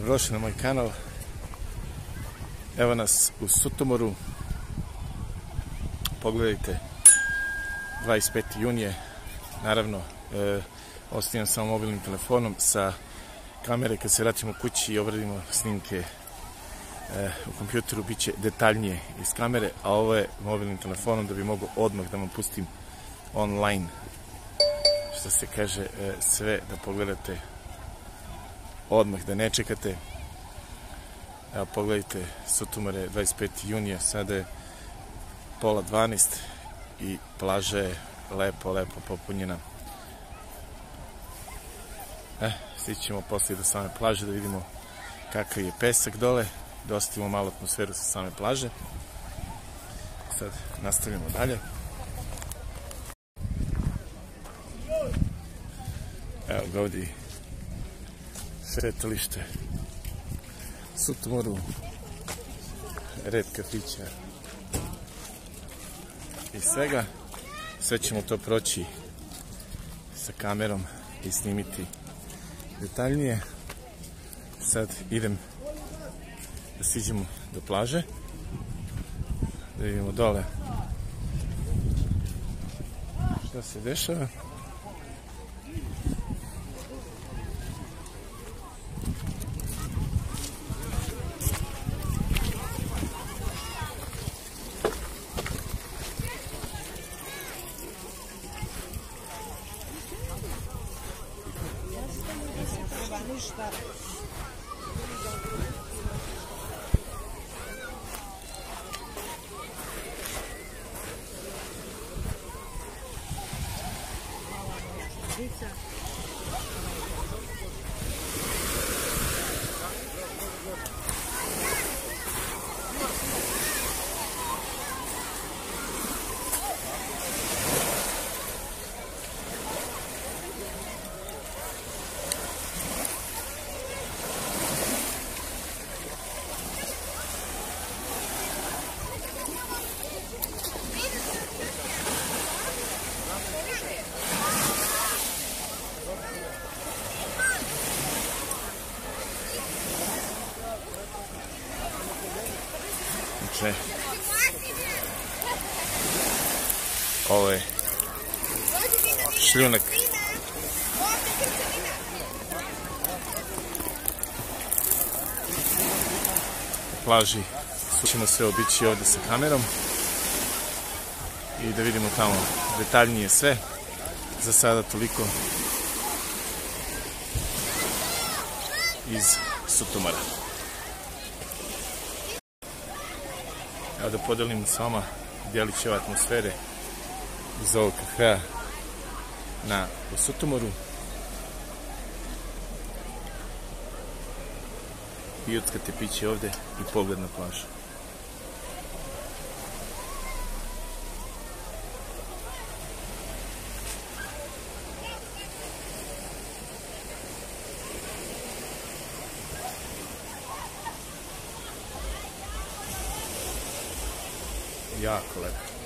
Dobrodošli na moj kanal. Evo nas u Sutomoru. Pogledajte, 25. jun je. Naravno, ostavljam samo mobilnim telefonom sa kamere. Kad se vratimo kući i obradimo snimke u kompjuteru, bit će detaljnije iz kamere, a ovo je mobilnim telefonom da bi mogao odmah da vam pustim online, što se kaže, sve da pogledate odmah, da ne čekate. Evo, pogledajte, Sutomor je 25. junija, sada je 11:30 i plaža je lepo popunjena. Stićemo poslije do same plaže da vidimo kakav je pesak dole, da ostavimo malo atmosferu sa same plaže. Sad nastavljamo dalje. Evo ga ovdje šetalište Sutomoru, red kafića i svega. Sve ćemo to proći sa kamerom i snimiti detaljnije. Sad idem da siđemo do plaže, da vidimo dole šta se dešava. Ovo je šljunak. Na plaži ćemo sve obići ovdje sa kamerom i da vidimo tamo detaljnije sve. Za sada toliko iz Sutomora. Evo da podelim s vama djelić ove atmosfere iz ovog kafea u Sutomoru. I odskate piće ovde i pogled na plažu. Jako lepo.